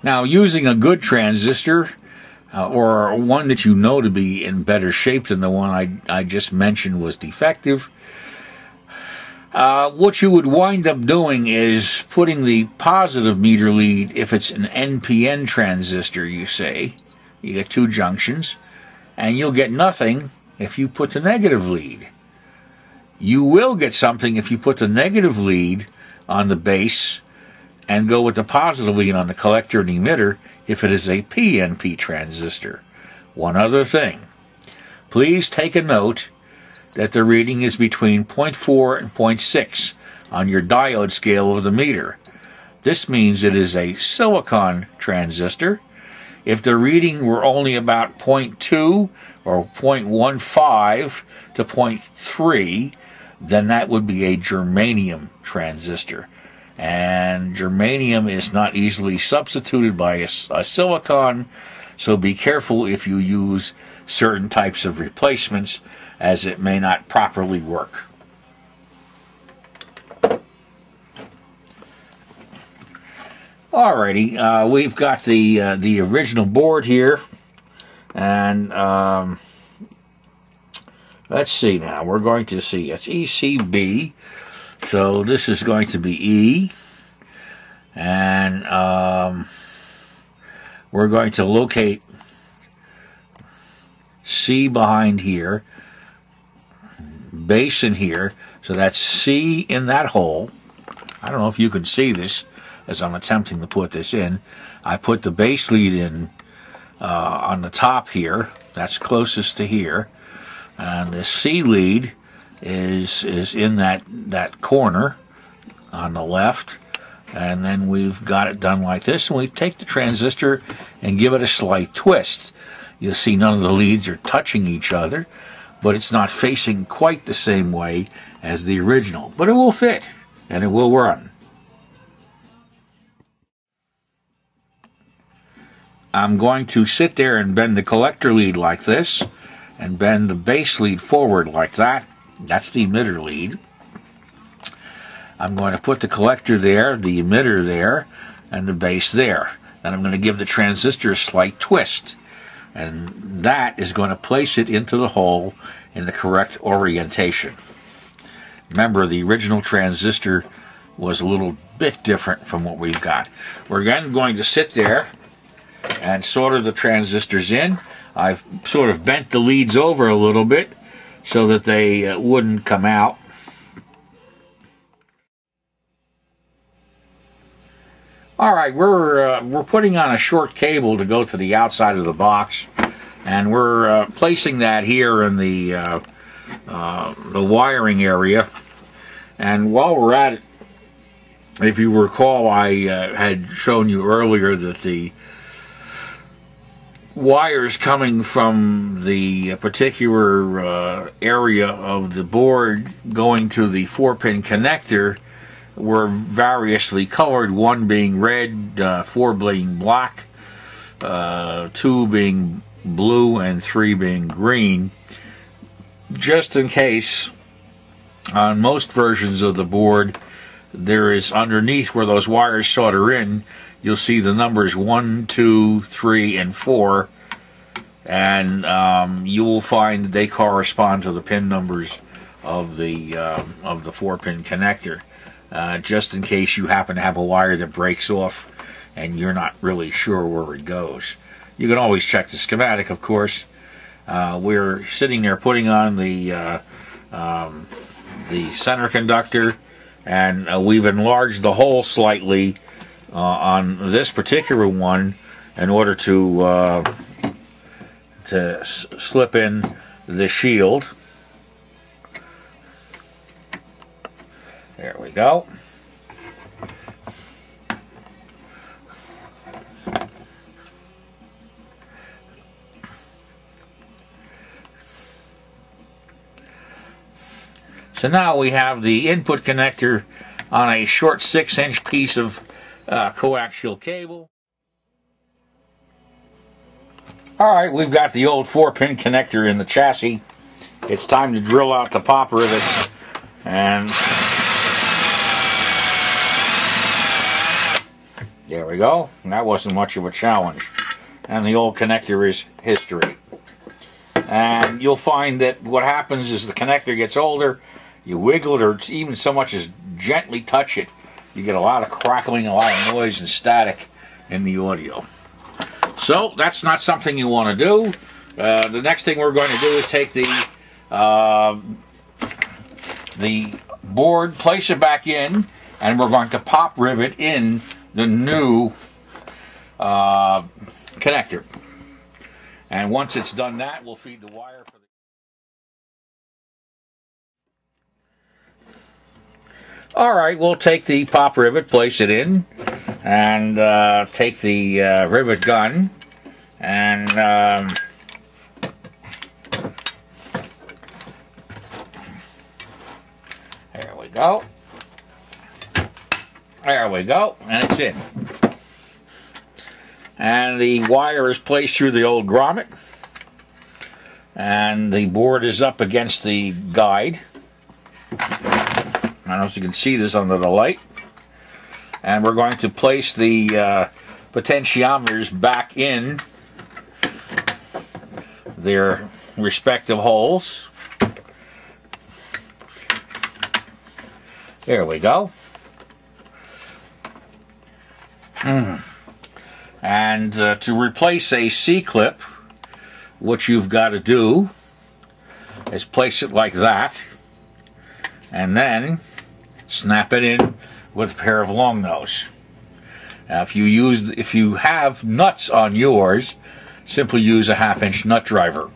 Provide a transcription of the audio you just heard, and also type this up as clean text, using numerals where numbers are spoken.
Now, using a good transistor, or one that you know to be in better shape than the one I just mentioned was defective, what you would wind up doing is putting the positive meter lead, if it's an NPN transistor, you get two junctions, and you'll get nothing if you put the negative lead. You will get something if you put the negative lead on the base and go with the positive lead on the collector and emitter if it is a PNP transistor. One other thing, please take a note that the reading is between 0.4 and 0.6 on your diode scale of the meter. This means it is a silicon transistor. If the reading were only about 0.2 or 0.15 to 0.3, then that would be a germanium transistor. And germanium is not easily substituted by a silicon, so be careful if you use certain types of replacements, as it may not properly work. Alrighty, we've got the original board here, and let's see now. We're going to see, it's ECB, so this is going to be E, and we're going to locate C behind here, base in here, so that's C in that hole. I don't know if you can see this as I'm attempting to put this in. I put the base lead in on the top here, that's closest to here, and the C lead is in that corner on the left, and then we've got it done like this, and we take the transistor and give it a slight twist. You'll see none of the leads are touching each other, but it's not facing quite the same way as the original. But it will fit, and it will run. I'm going to sit there and bend the collector lead like this, and bend the base lead forward like that. That's the emitter lead. I'm going to put the collector there, the emitter there, and the base there. Then I'm going to give the transistor a slight twist. And that is going to place it into the hole in the correct orientation. Remember, the original transistor was a little bit different from what we've got. We're again going to sit there and solder the transistors in. I've sort of bent the leads over a little bit so that they wouldn't come out. Alright, we're putting on a short cable to go to the outside of the box, and we're placing that here in the wiring area. And while we're at it, if you recall, I had shown you earlier that the wires coming from the particular area of the board going to the 4-pin connector were variously colored, 1 being red, 4 being black, 2 being blue, and 3 being green. Just in case, on most versions of the board, there is underneath where those wires solder in, you'll see the numbers 1, 2, 3, and 4, and you will find that they correspond to the pin numbers of the 4-pin connector. Just in case you happen to have a wire that breaks off and you're not really sure where it goes. You can always check the schematic, of course. We're sitting there putting on the center conductor, and we've enlarged the hole slightly on this particular one in order to slip in the shield. There we go. So now we have the input connector on a short 6-inch piece of coaxial cable. Alright, we've got the old 4-pin connector in the chassis. It's time to drill out the pop rivet, and there we we go. That wasn't much of a challenge. And the old connector is history. And you'll find that what happens is the connector gets older, you wiggle it or even so much as gently touch it, you get a lot of crackling, a lot of noise and static in the audio. So that's not something you want to do. The next thing we're going to do is take the board, place it back in, and we're going to pop rivet in the new connector. And once it's done that, we'll feed the wire for the... Alright, we'll take the pop rivet, place it in, and take the rivet gun, and there we go. There we go, and it's in. And the wire is placed through the old grommet, and the board is up against the guide. I don't know if you can see this under the light. And we're going to place the potentiometers back in their respective holes. There we go. And to replace a C-clip, what you've got to do is place it like that, and then snap it in with a pair of long nose. Now, if you have nuts on yours, simply use a 1/2 inch nut driver.